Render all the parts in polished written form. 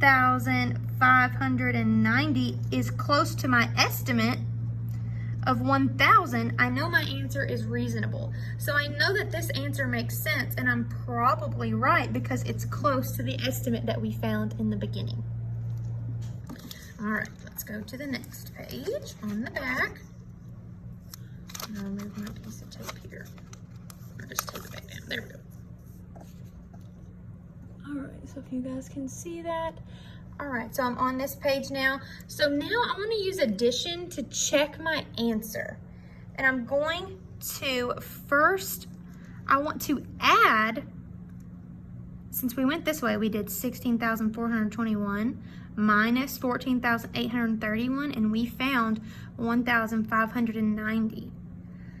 16,590 is close to my estimate of 1,000, I know my answer is reasonable. So I know that this answer makes sense, and I'm probably right because it's close to the estimate that we found in the beginning. All right, let's go to the next page on the back. And I'll move my piece of tape here. Or just tape it back down. There we go. All right, so if you guys can see that. All right, so I'm on this page now. So now I want to use addition to check my answer. And I'm going to first, I want to add, since we went this way, we did 16,421 minus 14,831, and we found 1,590.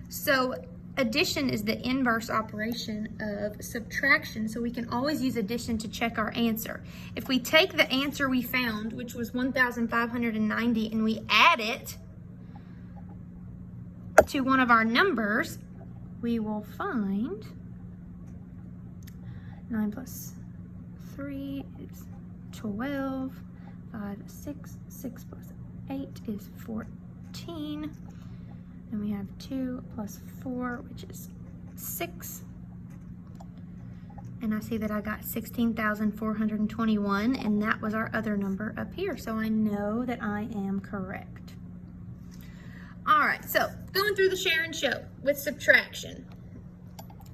So addition is the inverse operation of subtraction, so we can always use addition to check our answer. If we take the answer we found, which was 1,590, and we add it to one of our numbers, we will find 9 plus 3 is 12, 5 is 6, 6 plus 8 is 14. And we have 2 plus 4, which is 6. And I see that I got 16,421, and that was our other number up here. So I know that I am correct. All right, so going through the share and show with subtraction.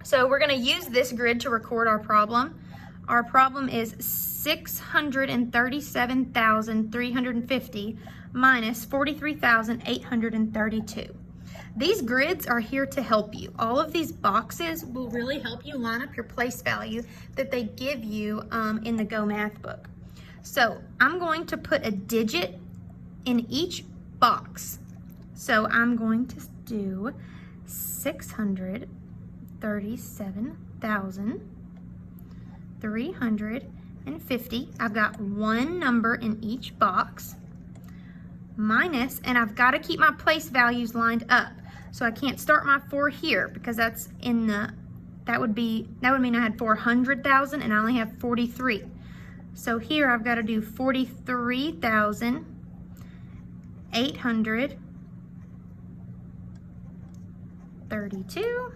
So we're gonna use this grid to record our problem. Our problem is 637,350 minus 43,832. These grids are here to help you. All of these boxes will really help you line up your place value that they give you in the Go Math book. So I'm going to put a digit in each box. So I'm going to do 637,350. I've got one number in each box. Minus, and I've got to keep my place values lined up. So I can't start my 4 here because that's in the, that would mean I had 400,000 and I only have 43. So here I've got to do 43,832.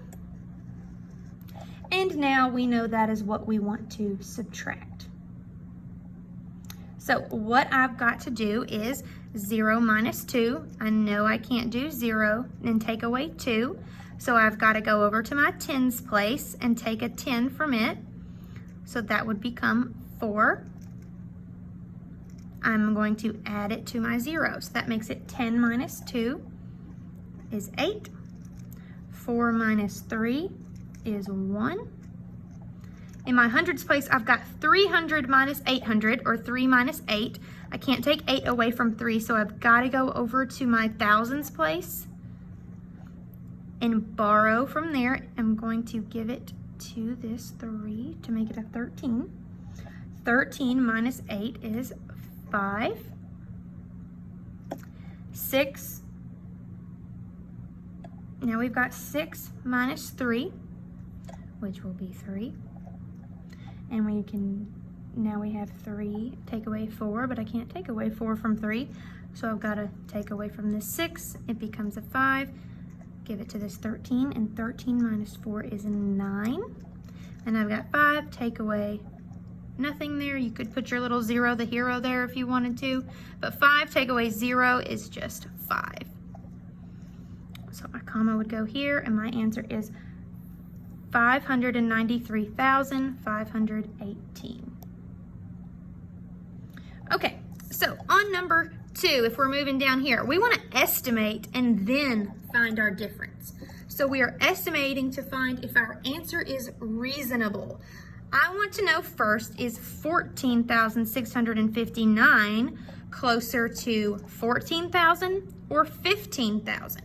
And now we know that is what we want to subtract. So what I've got to do is 0 minus 2. I know I can't do 0 and take away 2. So I've got to go over to my tens place and take a 10 from it. So that would become 4. I'm going to add it to my 0. So that makes it 10 minus 2 is 8. 4 minus 3 is 1. In my hundreds place, I've got 300 minus 800, or 3 minus 8. I can't take 8 away from 3, so I've got to go over to my thousands place and borrow from there. I'm going to give it to this 3 to make it a 13. 13 minus 8 is 5. 6. Now we've got 6 minus 3, which will be 3. And we can, now we have 3, take away 4, but I can't take away 4 from 3. So I've got to take away from this 6, it becomes a 5. Give it to this 13, and 13 minus 4 is 9. And I've got 5, take away nothing there. You could put your little 0, the hero there if you wanted to. But 5 take away 0 is just 5. So my comma would go here, and my answer is 593,518. Okay, so on number 2, if we're moving down here, we want to estimate and then find our difference. So we are estimating to find if our answer is reasonable. I want to know first, is 14,659 closer to 14,000 or 15,000?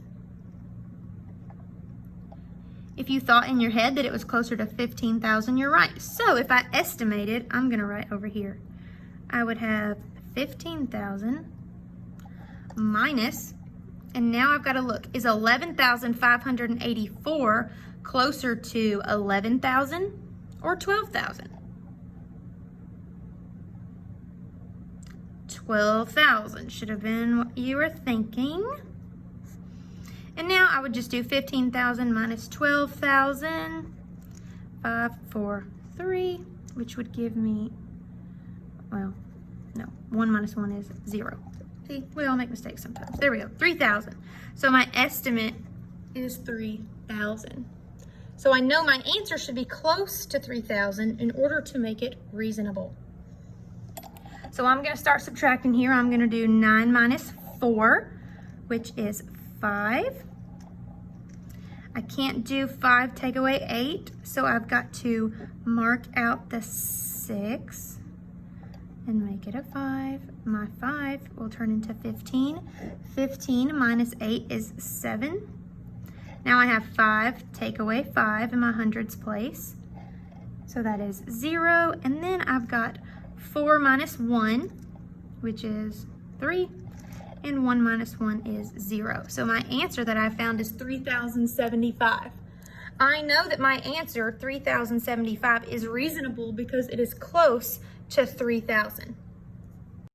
If you thought in your head that it was closer to 15,000, you're right. So if I estimated, I'm going to write over here. I would have 15,000 minus, and now I've got to look, is 11,584 closer to 11,000 or 12,000? 12,000 should have been what you were thinking. And now I would just do 15,000 minus 12,000. 5, 4, 3, which would give me, well, no, 1 minus 1 is 0. See, we all make mistakes sometimes. There we go, 3,000. So my estimate is 3,000. So I know my answer should be close to 3,000 in order to make it reasonable. So I'm going to start subtracting here. I'm going to do 9 minus 4, which is 5. I can't do 5 take away 8, so I've got to mark out the 6 and make it a 5. My 5 will turn into 15. 15 minus 8 is 7. Now I have 5 take away 5 in my hundreds place. So that is 0. And then I've got 4 minus 1, which is 3. And 1 minus 1 is 0. So my answer that I found is 3,075. I know that my answer, 3,075, is reasonable because it is close to 3,000.